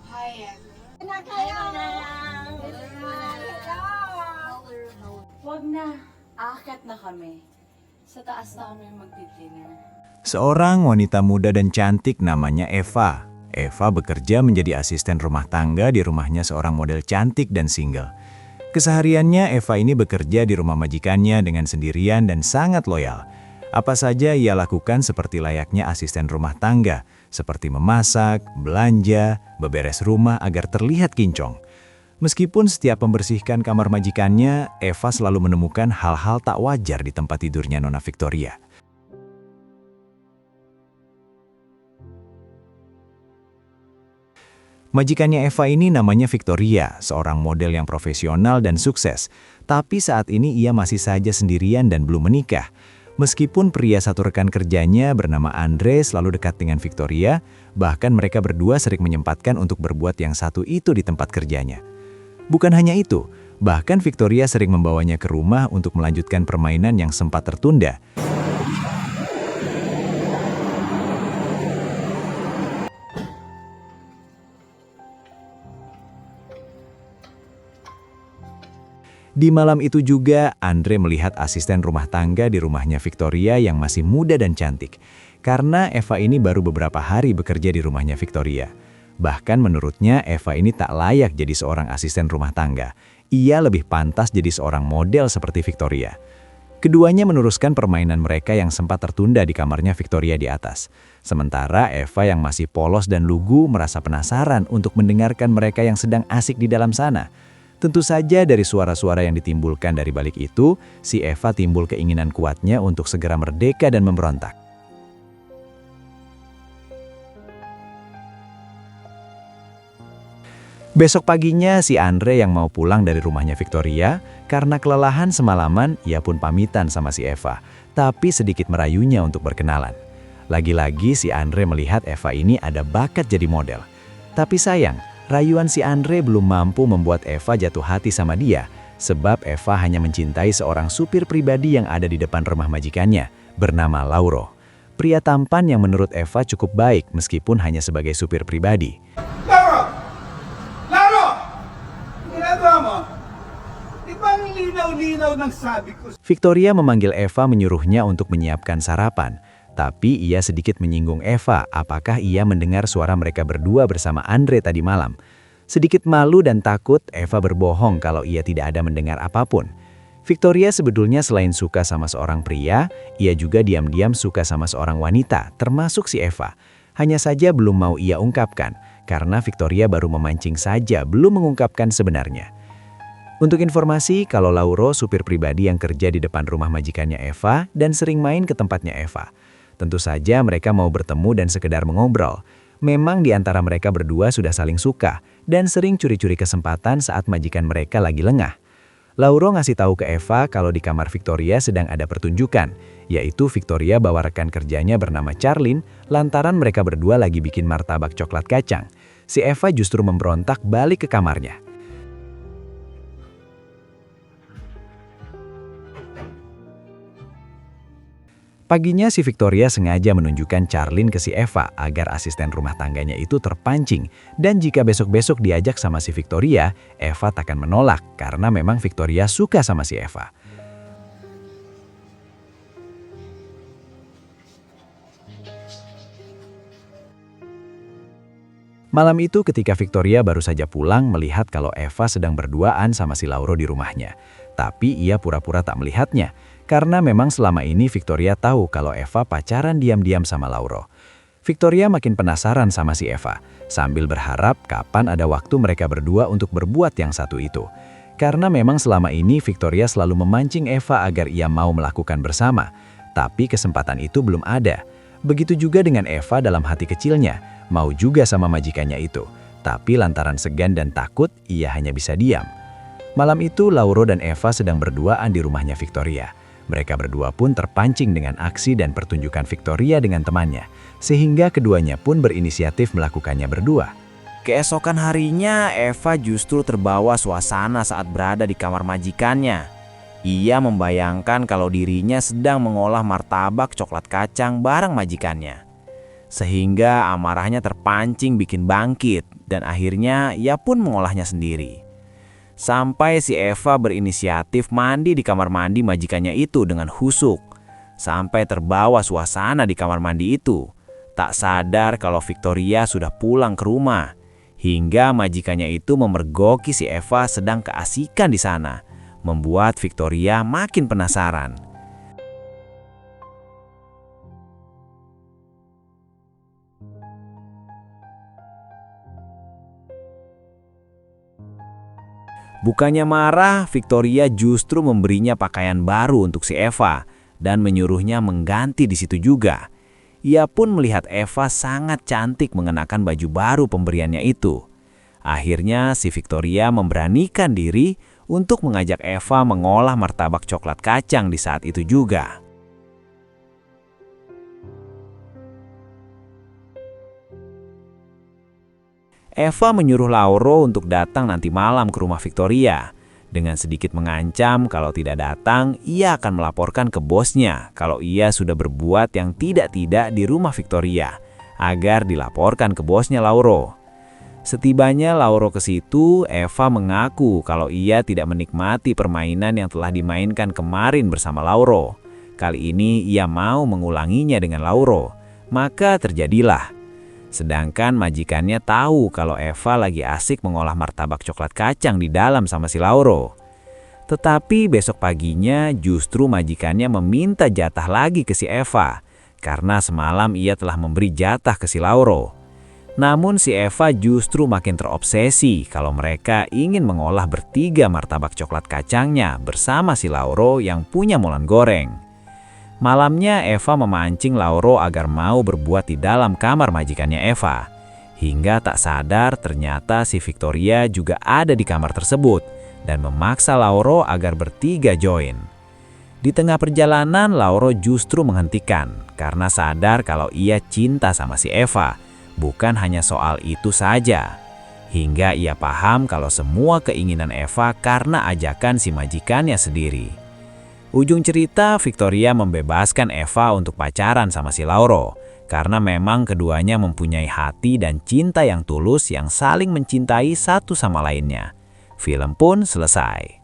Ayan. Na kayo. Wag na. Aakyat na kami. Sa taas na kami magdi-dinner. Seorang wanita muda dan cantik namanya Eva. Eva bekerja menjadi asisten rumah tangga di rumahnya seorang model cantik dan single. Kesehariannya Eva ini bekerja di rumah majikannya dengan sendirian dan sangat loyal. Apa saja ia lakukan seperti layaknya asisten rumah tangga, seperti memasak, belanja, beberes rumah agar terlihat kinclong. Meskipun setiap membersihkan kamar majikannya, Eva selalu menemukan hal-hal tak wajar di tempat tidurnya Nona Victoria. Majikannya Eva ini namanya Victoria, seorang model yang profesional dan sukses. Tapi saat ini ia masih saja sendirian dan belum menikah. Meskipun pria satu rekan kerjanya bernama Andre selalu dekat dengan Victoria, bahkan mereka berdua sering menyempatkan untuk berbuat yang satu itu di tempat kerjanya. Bukan hanya itu, bahkan Victoria sering membawanya ke rumah untuk melanjutkan permainan yang sempat tertunda. Di malam itu juga, Andre melihat asisten rumah tangga di rumahnya Victoria yang masih muda dan cantik. Karena Eva ini baru beberapa hari bekerja di rumahnya Victoria. Bahkan menurutnya Eva ini tak layak jadi seorang asisten rumah tangga. Ia lebih pantas jadi seorang model seperti Victoria. Keduanya meneruskan permainan mereka yang sempat tertunda di kamarnya Victoria di atas. Sementara Eva yang masih polos dan lugu merasa penasaran untuk mendengarkan mereka yang sedang asik di dalam sana. Tentu saja dari suara-suara yang ditimbulkan dari balik itu, si Eva timbul keinginan kuatnya untuk segera merdeka dan memberontak. Besok paginya si Andre yang mau pulang dari rumahnya Victoria, karena kelelahan semalaman, ia pun pamitan sama si Eva, tapi sedikit merayunya untuk berkenalan. Lagi-lagi si Andre melihat Eva ini ada bakat jadi model. Tapi sayang, rayuan si Andre belum mampu membuat Eva jatuh hati sama dia, sebab Eva hanya mencintai seorang supir pribadi yang ada di depan rumah majikannya, bernama Lauro. Pria tampan yang menurut Eva cukup baik meskipun hanya sebagai supir pribadi. Lauro! Lauro! Ginagawa mo? Di ba ang linaw-linaw ng sabi ko? Victoria memanggil Eva menyuruhnya untuk menyiapkan sarapan. Tapi ia sedikit menyinggung Eva apakah ia mendengar suara mereka berdua bersama Andre tadi malam. Sedikit malu dan takut, Eva berbohong kalau ia tidak ada mendengar apapun. Victoria sebetulnya selain suka sama seorang pria, ia juga diam-diam suka sama seorang wanita, termasuk si Eva. Hanya saja belum mau ia ungkapkan, karena Victoria baru memancing saja, belum mengungkapkan sebenarnya. Untuk informasi, kalau Lauro supir pribadi yang kerja di depan rumah majikannya Eva dan sering main ke tempatnya Eva. Tentu saja mereka mau bertemu dan sekedar mengobrol. Memang di antara mereka berdua sudah saling suka dan sering curi-curi kesempatan saat majikan mereka lagi lengah. Lauro ngasih tahu ke Eva kalau di kamar Victoria sedang ada pertunjukan, yaitu Victoria bawa rekan kerjanya bernama Charlene lantaran mereka berdua lagi bikin martabak coklat kacang. Si Eva justru memberontak balik ke kamarnya. Paginya si Victoria sengaja menunjukkan Charlene ke si Eva agar asisten rumah tangganya itu terpancing. Dan jika besok-besok diajak sama si Victoria, Eva takkan menolak karena memang Victoria suka sama si Eva. Malam itu ketika Victoria baru saja pulang melihat kalau Eva sedang berduaan sama si Lauro di rumahnya. Tapi ia pura-pura tak melihatnya. Karena memang selama ini Victoria tahu kalau Eva pacaran diam-diam sama Lauro. Victoria makin penasaran sama si Eva, sambil berharap kapan ada waktu mereka berdua untuk berbuat yang satu itu. Karena memang selama ini Victoria selalu memancing Eva agar ia mau melakukan bersama, tapi kesempatan itu belum ada. Begitu juga dengan Eva dalam hati kecilnya, mau juga sama majikannya itu. Tapi lantaran segan dan takut, ia hanya bisa diam. Malam itu Lauro dan Eva sedang berduaan di rumahnya Victoria. Mereka berdua pun terpancing dengan aksi dan pertunjukan Victoria dengan temannya, sehingga keduanya pun berinisiatif melakukannya berdua. Keesokan harinya, Eva justru terbawa suasana saat berada di kamar majikannya. Ia membayangkan kalau dirinya sedang mengolah martabak coklat kacang bareng majikannya. sehingga amarahnya terpancing bikin bangkit dan akhirnya ia pun mengolahnya sendiri. Sampai si Eva berinisiatif mandi di kamar mandi majikannya itu dengan husuk. Sampai terbawa suasana di kamar mandi itu, tak sadar kalau Victoria sudah pulang ke rumah. Hingga majikannya itu memergoki si Eva sedang keasikan di sana, membuat Victoria makin penasaran. Bukannya marah, Victoria justru memberinya pakaian baru untuk si Eva dan menyuruhnya mengganti di situ juga. Ia pun melihat Eva sangat cantik mengenakan baju baru pemberiannya itu. Akhirnya si Victoria memberanikan diri untuk mengajak Eva mengolah martabak coklat kacang di saat itu juga. Eva menyuruh Lauro untuk datang nanti malam ke rumah Victoria. Dengan sedikit mengancam kalau tidak datang, ia akan melaporkan ke bosnya kalau ia sudah berbuat yang tidak-tidak di rumah Victoria, agar dilaporkan ke bosnya Lauro. Setibanya Lauro ke situ, Eva mengaku kalau ia tidak menikmati permainan yang telah dimainkan kemarin bersama Lauro. Kali ini ia mau mengulanginya dengan Lauro, maka terjadilah. Sedangkan majikannya tahu kalau Eva lagi asik mengolah martabak coklat kacang di dalam sama si Lauro. Tetapi besok paginya justru majikannya meminta jatah lagi ke si Eva, karena semalam ia telah memberi jatah ke si Lauro. Namun si Eva justru makin terobsesi kalau mereka ingin mengolah bertiga martabak coklat kacangnya bersama si Lauro yang punya molen goreng. Malamnya Eva memancing Lauro agar mau berbuat di dalam kamar majikannya Eva. Hingga tak sadar ternyata si Victoria juga ada di kamar tersebut dan memaksa Lauro agar bertiga join. Di tengah perjalanan Lauro justru menghentikan karena sadar kalau ia cinta sama si Eva. Bukan hanya soal itu saja. Hingga ia paham kalau semua keinginan Eva karena ajakan si majikannya sendiri. Ujung cerita, Victoria membebaskan Eva untuk pacaran sama si Lauro, karena memang keduanya mempunyai hati dan cinta yang tulus yang saling mencintai satu sama lainnya. Film pun selesai.